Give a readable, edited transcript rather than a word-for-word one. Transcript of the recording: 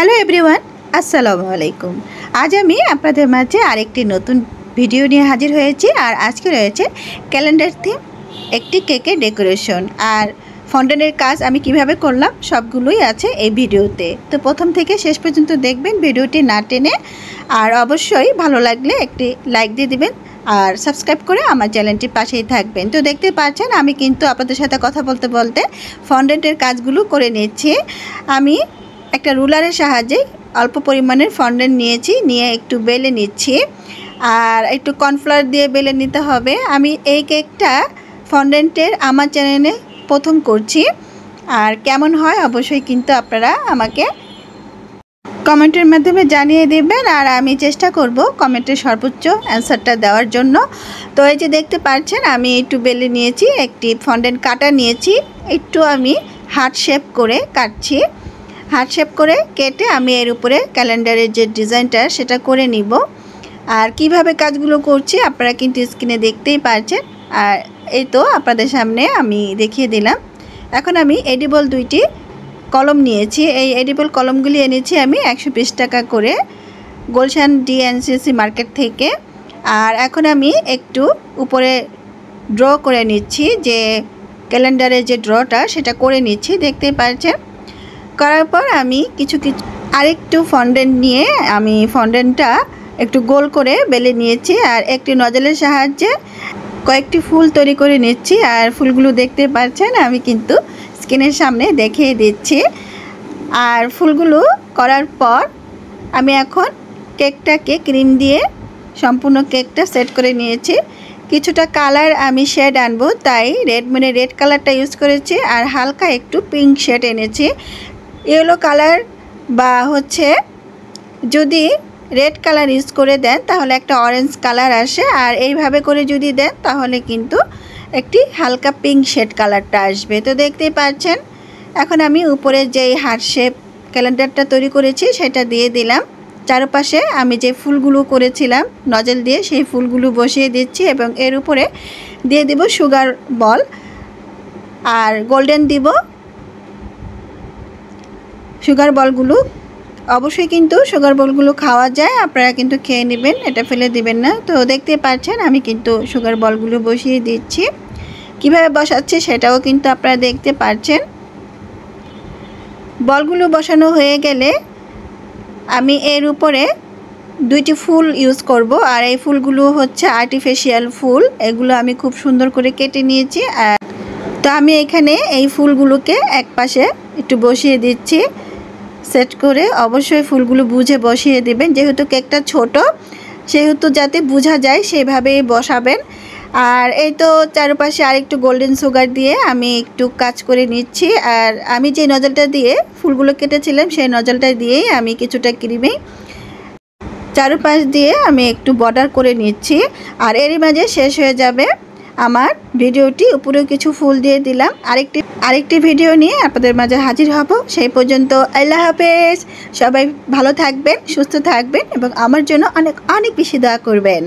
Hello everyone, আসসালামু আলাইকুম। আজ আমি আপনাদের মাঝে আরেকটি নতুন ভিডিও নিয়ে হাজির হয়েছি। আর আজকে রয়েছে ক্যালেন্ডার থিম, একটি কেকের ডেকোরেশন আর ফন্ডেন্টের কাজ আমি কিভাবে করলাম সবগুলোই আছে এই ভিডিওতে। তো প্রথম থেকে শেষ পর্যন্ত দেখবেন, ভিডিওটি না টেনে। আর অবশ্যই ভালো লাগলে একটি লাইক দিয়ে দিবেন আর সাবস্ক্রাইব করে আমার চ্যানেলটির পাশেই থাকবেন। তো দেখতে পাচ্ছেন আমি কিন্তু আপনাদের সাথে কথা বলতে বলতে ফন্ডেন্টের কাজগুলো করে নিচ্ছি। আমি একটা রুলারের সাহায্যে অল্প পরিমাণের ফন্ডেন্ট নিয়ে একটু বেলে নিচ্ছি আর একটু কর্নফ্লাওয়ার দিয়ে বেলে নিতে হবে। আমি এই কেকটা ফন্ডেন্টের আমার চ্যানেলে প্রথম করছি, আর কেমন হয় অবশ্যই কিন্তু আপনারা আমাকে কমেন্টের মাধ্যমে জানিয়ে দেবেন, আর আমি চেষ্টা করব কমেন্টের সর্বোচ্চ অ্যান্সারটা দেওয়ার জন্য। তো এই যে দেখতে পাচ্ছেন আমি একটু বেলে নিয়েছি, একটি ফন্ডেন্ট কাটা নিয়েছি, একটু আমি হার্ট শেপ করে কাটছি। হার্ট শেপ করে কেটে আমি এর উপরে ক্যালেন্ডারের যে ডিজাইনটা সেটা করে নিব। আর কিভাবে কাজগুলো করছি আপনারা কিন্তু স্ক্রিনে দেখতেই পাচ্ছেন। আর এই তো আপনাদের সামনে আমি দেখিয়ে দিলাম। এখন আমি এডিবল দুইটি কলম নিয়েছি। এই এডিবল কলমগুলি এনেছি আমি 120 টাকা করে গুলশান ডিএনসিসি মার্কেট থেকে। আর এখন আমি একটু উপরে ড্র করে নিচ্ছি, যে ক্যালেন্ডারের যে ড্রটা সেটা করে নিচ্ছি, দেখতেই পাচ্ছেন। করার পর আমি কিছু আরেকটু ফন্ডেন্ট নিয়ে আমি ফন্ডেন্টটা একটু গোল করে বেলে নিয়েছি আর একটি নজলের সাহায্যে কয়েকটি ফুল তৈরি করে নিচ্ছি। আর ফুলগুলো দেখতে পাচ্ছেন আমি কিন্তু স্ক্রিনের সামনে দেখিয়ে দিচ্ছি। আর ফুলগুলো করার পর আমি এখন কেকটাকে ক্রিম দিয়ে সম্পূর্ণ কেকটা সেট করে নিয়েছি। কিছুটা কালার আমি শেড আনবো, তাই রেড কালারটা ইউজ করেছি আর হালকা একটু পিঙ্ক শেড এনেছি। ইয়েলো কালার বা যদি রেড কালার ইউজ করে দেন তাহলে একটা অরেঞ্জ কালার আসে, আর এইভাবে করে যদি দেন তাহলে কিন্তু একটি হালকা পিঙ্ক শেড কালারটা আসবে। তো দেখতেই পাচ্ছেন এখন আমি উপরে যেই হার্ট শেপ ক্যালেন্ডারটা তৈরি করেছি সেটা দিয়ে দিলাম। চারপাশে আমি যে ফুলগুলো করেছিলাম নজল দিয়ে সেই ফুলগুলো বসিয়ে দিচ্ছি এবং এর উপরে দিয়ে দেব সুগার বল আর গোল্ডেন দিব। সুগার বলগুলো অবশ্যই কিন্তু সুগার বলগুলো খাওয়া যায়, আপনারা কিন্তু খেয়ে নেবেন, এটা ফেলে দিবেন না। তো দেখতে পাচ্ছেন আমি কিন্তু সুগার বলগুলো বসিয়ে দিচ্ছি। কিভাবে বসাচ্ছি সেটাও কিন্তু আপনারা দেখতে পাচ্ছেন। বলগুলো বসানো হয়ে গেলে আমি এর উপরে দুইটি ফুল ইউজ করব, আর এই ফুলগুলো আর্টিফিশিয়াল ফুল, এগুলো আমি খুব সুন্দর করে কেটে নিয়েছি। আর তো আমি এখানে এই ফুলগুলোকে এক পাশে একটু বসিয়ে দিচ্ছি সেট করে। অবশ্যই ফুলগুলো বুঝে বসিয়ে দেবেন, যেহেতু কেকটা ছোট সেহেতু যাতে বোঝা যায় সেভাবেই বসাবেন। আর এই তো চারপাশে আরেকটু গোল্ডেন সুগার দিয়ে আমি একটু কাজ করে নিচ্ছি। আর আমি যে নজলটা দিয়ে ফুলগুলো কেটেছিলাম সেই নজলটা দিয়েই আমি কিছুটা ক্রিমে চারপাশ দিয়ে আমি একটু বর্ডার করে নিচ্ছি। আর এরই মাঝে শেষ হয়ে যাবে আমার ভিডিওটি। উপরেও কিছু ফুল দিয়ে দিলাম। আরেকটি ভিডিও নিয়ে আপনাদের মাঝে হাজির হব। সেই পর্যন্ত আল্লাহ হাফেজ। সবাই ভালো থাকবেন, সুস্থ থাকবেন এবং আমার জন্য অনেক অনেক বেশি দোয়া করবেন।